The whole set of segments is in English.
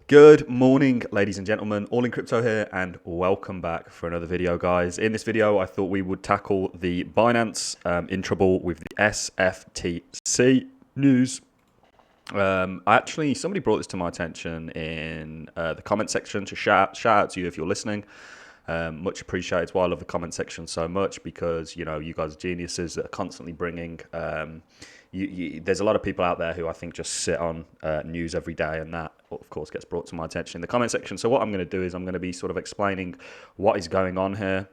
Good morning, ladies and gentlemen, all in crypto here, and welcome back for another video, guys. In this video, I thought we would tackle the Binance in trouble with the Cftc news. Somebody brought this to my attention in the comment section. To shout out to you if you're listening. Much appreciated. It's why I love the comment section so much, because you guys are geniuses that are constantly bringing. There's a lot of people out there who I think just sit on news every day, and that of course gets brought to my attention in the comment section. So what I'm going to do is I'm going to be sort of explaining what is going on here,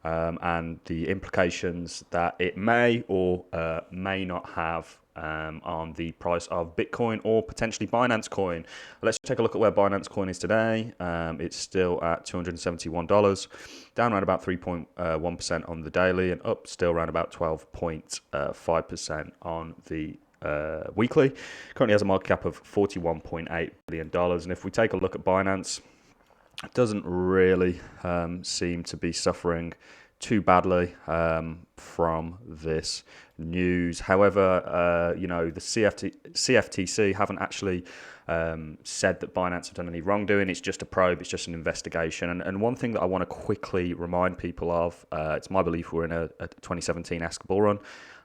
and the implications that it may or may not have on the price of Bitcoin or potentially Binance coin. Let's take a look at where Binance coin is today. It's still at $271, down around about 3.1% on the daily, and up still around about 12.5% on the weekly. Currently has a market cap of $41.8 billion. And if we take a look at Binance, it doesn't really seem to be suffering too badly from this news. However, the CFTC haven't actually said that Binance have done any wrongdoing. It's just a probe. It's just an investigation. And one thing that I want to quickly remind people of, it's my belief we're in a 2017-esque bull run.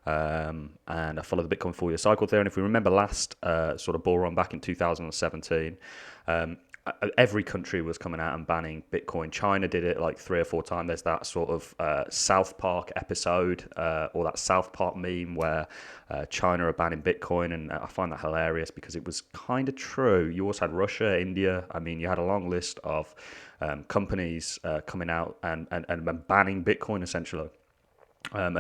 And I follow the Bitcoin 4-year cycle there. And if we remember last sort of bull run back in 2017, every country was coming out and banning Bitcoin. China did it like 3 or 4 times. There's that sort of South Park episode or that South Park meme where China are banning Bitcoin, and I find that hilarious because it was kind of true. You also had Russia, India. I mean, you had a long list of companies coming out and banning Bitcoin essentially. And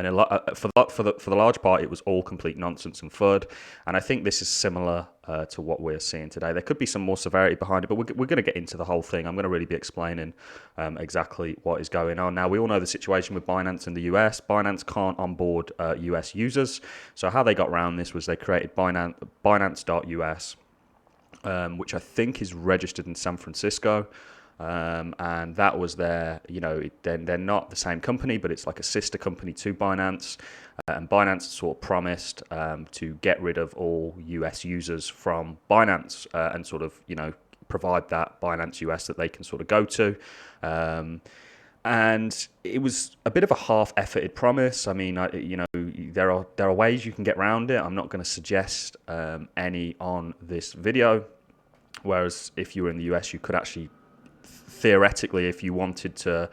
for the large part, it was all complete nonsense and FUD. And I think this is similar to what we're seeing today. There could be some more severity behind it, but we're going to get into the whole thing. I'm going to really be explaining exactly what is going on. Now, we all know the situation with Binance in the US. Binance can't onboard US users. So how they got around this was they created Binance.us, which I think is registered in San Francisco. And that was their, they're not the same company, but it's like a sister company to Binance. And Binance sort of promised to get rid of all US users from Binance and sort of, provide that Binance US that they can sort of go to. And it was a bit of a half-efforted promise. I mean, there are ways you can get around it. I'm not going to suggest any on this video. Whereas if you were in the US, you could actually, theoretically, if you wanted to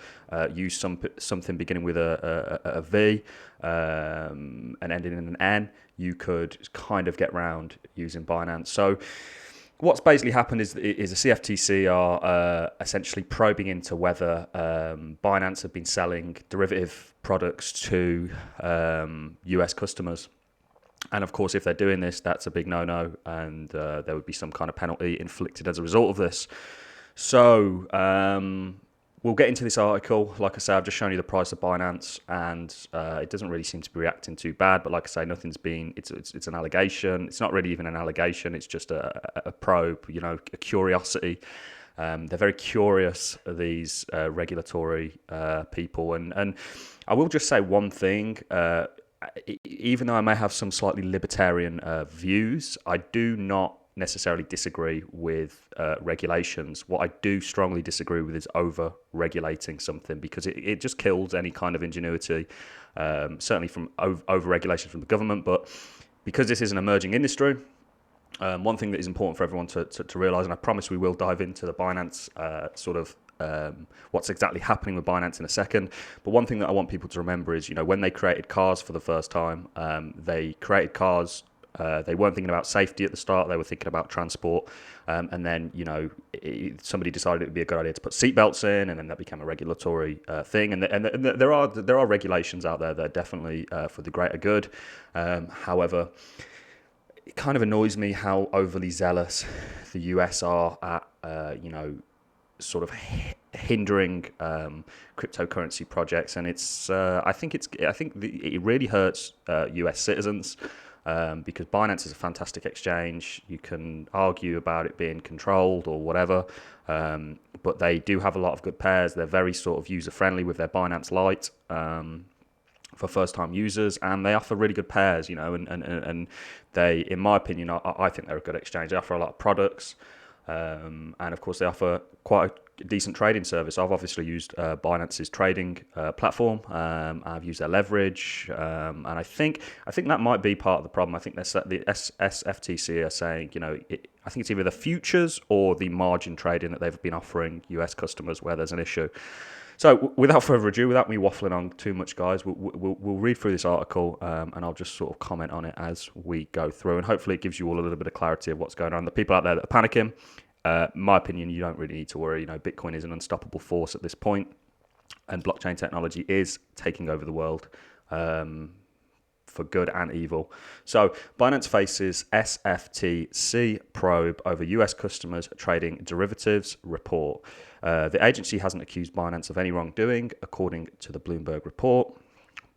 use something beginning with a V and ending in an N, you could kind of get around using Binance. So what's basically happened is the CFTC are essentially probing into whether Binance have been selling derivative products to US customers. And of course, if they're doing this, that's a big no-no, and there would be some kind of penalty inflicted as a result of this. So we'll get into this article. Like I say, I've just shown you the price of Binance, and it doesn't really seem to be reacting too bad. But like I say, nothing's been. It's an allegation. It's not really even an allegation. It's just a probe. A curiosity. They're very curious, these regulatory people. And I will just say one thing. Even though I may have some slightly libertarian views, I do not necessarily disagree with regulations. What I do strongly disagree with is over-regulating something, because it just kills any kind of ingenuity, certainly from over-regulation from the government. But because this is an emerging industry, one thing that is important for everyone to realise, and I promise we will dive into the Binance what's exactly happening with Binance in a second. But one thing that I want people to remember is, when they created cars for the first time, they created cars. They weren't thinking about safety at the start. They were thinking about transport. And then, somebody decided it would be a good idea to put seatbelts in, and then that became a regulatory thing. And there are regulations out there that are definitely for the greater good. However, it kind of annoys me how overly zealous the US are at, sort of hindering cryptocurrency projects, and I think it really hurts US citizens. Because Binance is a fantastic exchange. You can argue about it being controlled or whatever, but they do have a lot of good pairs. They're very sort of user-friendly with their Binance Lite for first-time users, and they offer really good pairs, and they, in my opinion, I think they're a good exchange. They offer a lot of products. And of course, they offer quite a decent trading service. I've obviously used Binance's trading platform. I've used their leverage, and I think that might be part of the problem. I think the SFTC are saying, I think it's either the futures or the margin trading that they've been offering US customers where there's an issue. So without further ado, without me waffling on too much, guys, we'll read through this article, and I'll just sort of comment on it as we go through. And hopefully it gives you all a little bit of clarity of what's going on. The people out there that are panicking, my opinion, you don't really need to worry. Bitcoin is an unstoppable force at this point, and blockchain technology is taking over the world. For good and evil. So Binance faces SFTC probe over US customers trading derivatives report. The agency hasn't accused Binance of any wrongdoing, according to the Bloomberg report.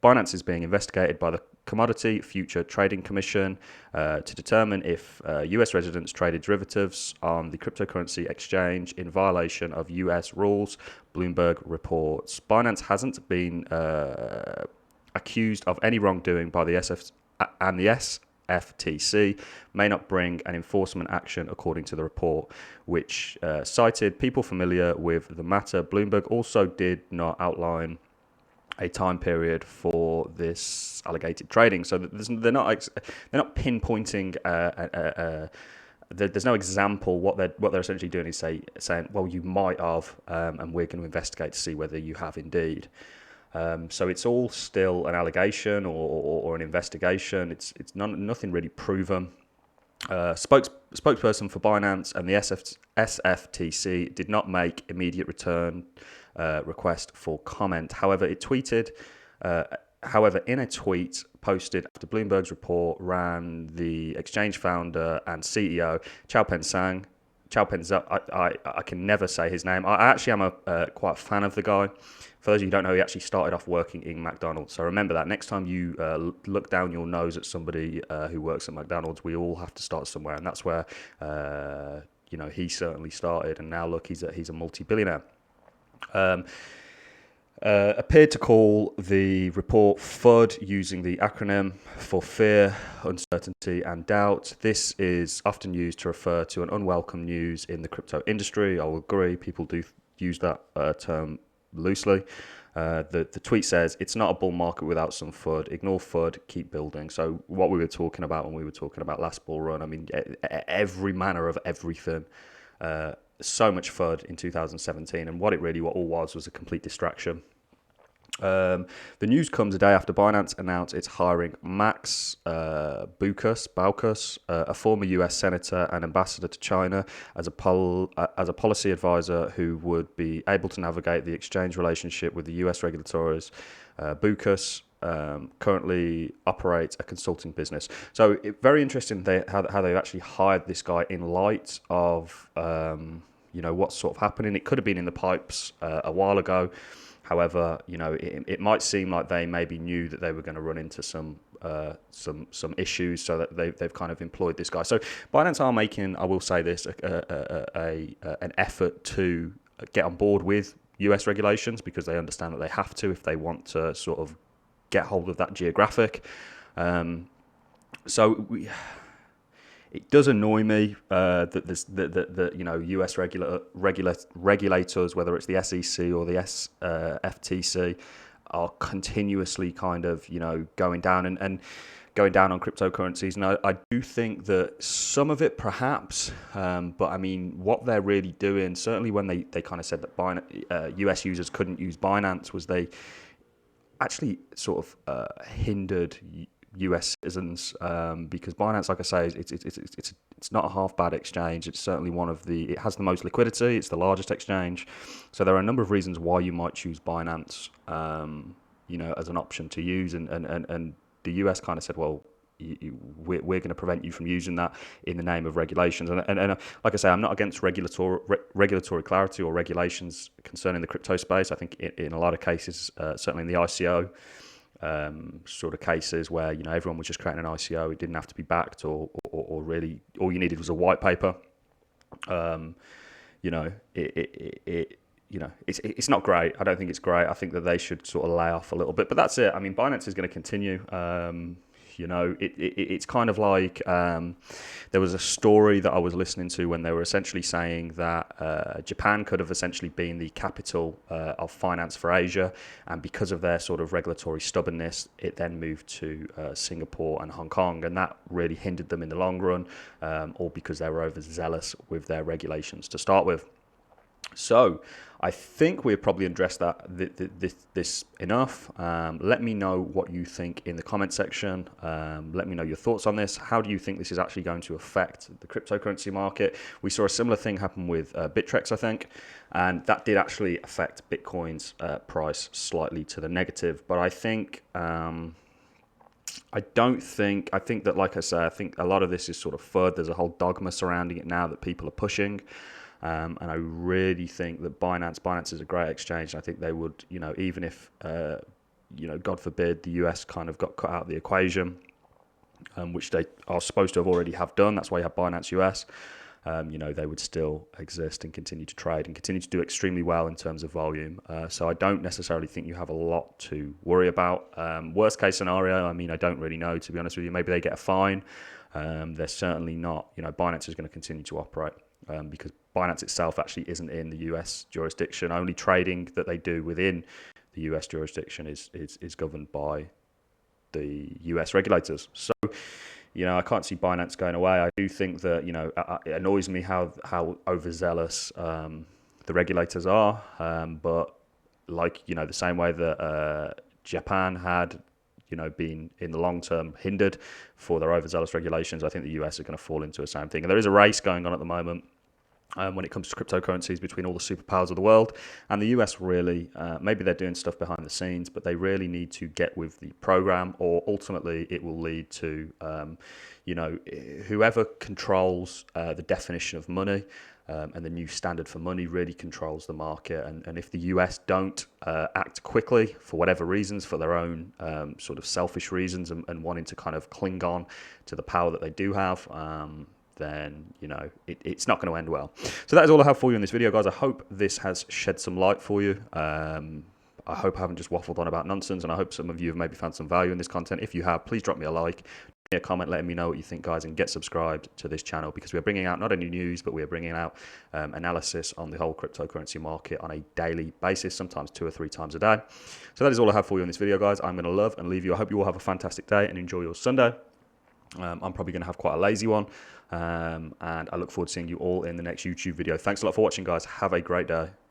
Binance is being investigated by the Commodity Future Trading Commission to determine if US residents traded derivatives on the cryptocurrency exchange in violation of US rules, Bloomberg reports. Binance hasn't been accused of any wrongdoing by the SFTC may not bring an enforcement action, according to the report, which cited people familiar with the matter. Bloomberg also did not outline a time period for this alleged trading, so they're not pinpointing. There's no example. What they're essentially doing is saying, well, you might have, and we're going to investigate to see whether you have indeed. So it's all still an allegation or an investigation. It's nothing really proven. Spokesperson for Binance and the SFTC did not make immediate return request for comment. However, it tweeted. However, in a tweet posted after Bloomberg's report, ran the exchange founder and CEO Changpeng Zhang. I can never say his name. I actually am quite a fan of the guy. For those of you who don't know, he actually started off working in McDonald's. So remember that. Next time you look down your nose at somebody who works at McDonald's, we all have to start somewhere. And that's where, he certainly started. And now look, he's a multi-billionaire. Appeared to call the report FUD, using the acronym for fear, uncertainty and doubt. This is often used to refer to an unwelcome news in the crypto industry. I will agree, people do use that term loosely. The tweet says, it's not a bull market without some FUD. Ignore FUD, keep building. So what we were talking about when we were talking about last bull run, I mean, every manner of everything. So much FUD in 2017, and what it really all was a complete distraction. The news comes a day after Binance announced it's hiring Max Baucus, a former US senator and ambassador to China, as a policy advisor who would be able to navigate the exchange relationship with the US regulators. Baucus currently operates a consulting business. So very interesting how they've actually hired this guy in light of what's sort of happening. It could have been in the pipes a while ago. However, it might seem like they maybe knew that they were going to run into some issues, so that they've kind of employed this guy. So Binance are making, I will say this, an effort to get on board with US regulations, because they understand that they have to if they want to sort of get hold of that geographic. It does annoy me that US regulators, whether it's the SEC or the FTC, are continuously kind of going down and going down on cryptocurrencies. And I do think that some of it perhaps, but I mean, what they're really doing, certainly when they kind of said that US users couldn't use Binance, was they actually sort of hindered US citizens, because Binance, like I say, it's not a half bad exchange. It's certainly it has the most liquidity. It's the largest exchange. So there are a number of reasons why you might choose Binance, as an option to use. And the US kind of said, well, we're going to prevent you from using that in the name of regulations. And like I say, I'm not against regulatory clarity or regulations concerning the crypto space. I think in a lot of cases, certainly in the ICO, sort of cases where everyone was just creating an ICO, it didn't have to be backed, or really all you needed was a white paper. It's not great. I don't think it's great. I think that they should sort of lay off a little bit, but that's it. I mean, Binance is going to continue. You know, it's kind of like there was a story that I was listening to when they were essentially saying that Japan could have essentially been the capital of finance for Asia, and because of their sort of regulatory stubbornness, it then moved to Singapore and Hong Kong, and that really hindered them in the long run, all because they were overzealous with their regulations to start with. So I think we've probably addressed this enough. Let me know what you think in the comment section. Let me know your thoughts on this. How do you think this is actually going to affect the cryptocurrency market? We saw a similar thing happen with Bittrex, I think, and that did actually affect Bitcoin's price slightly to the negative. But I think I think that, like I say, I think a lot of this is sort of FUD. There's a whole dogma surrounding it now that people are pushing. And I really think that Binance is a great exchange. I think they would, even if, God forbid, the US kind of got cut out of the equation, which they are supposed to have already have done. That's why you have Binance US. They would still exist and continue to trade and continue to do extremely well in terms of volume. So I don't necessarily think you have a lot to worry about. Worst case scenario, I don't really know, to be honest with you. Maybe they get a fine. They're certainly not, Binance is going to continue to operate because Binance itself actually isn't in the US jurisdiction. Only trading that they do within the US jurisdiction is governed by the US regulators. So, I can't see Binance going away. I do think that, it annoys me how overzealous the regulators are. But like, the same way that Japan had, been in the long term hindered for their overzealous regulations, I think the US are going to fall into the same thing. And there is a race going on at the moment when it comes to cryptocurrencies between all the superpowers of the world, and the US really, maybe they're doing stuff behind the scenes, but they really need to get with the program, or ultimately it will lead to, whoever controls the definition of money and the new standard for money really controls the market. And if the US don't act quickly for whatever reasons, for their own sort of selfish reasons and wanting to kind of cling on to the power that they do have, then it's not going to end well. So that is all I have for you in this video, guys. I hope this has shed some light for you. I hope I haven't just waffled on about nonsense, and I hope some of you have maybe found some value in this content. If you have, please drop me a like, a comment letting me know what you think, guys, and get subscribed to this channel, because we are bringing out not only news, but we are bringing out analysis on the whole cryptocurrency market on a daily basis, sometimes 2 or 3 times a day. So that is all I have for you in this video, guys. I'm going to love and leave you. I hope you all have a fantastic day and enjoy your Sunday. I'm probably going to have quite a lazy one, and I look forward to seeing you all in the next YouTube video. Thanks a lot for watching, guys. Have a great day.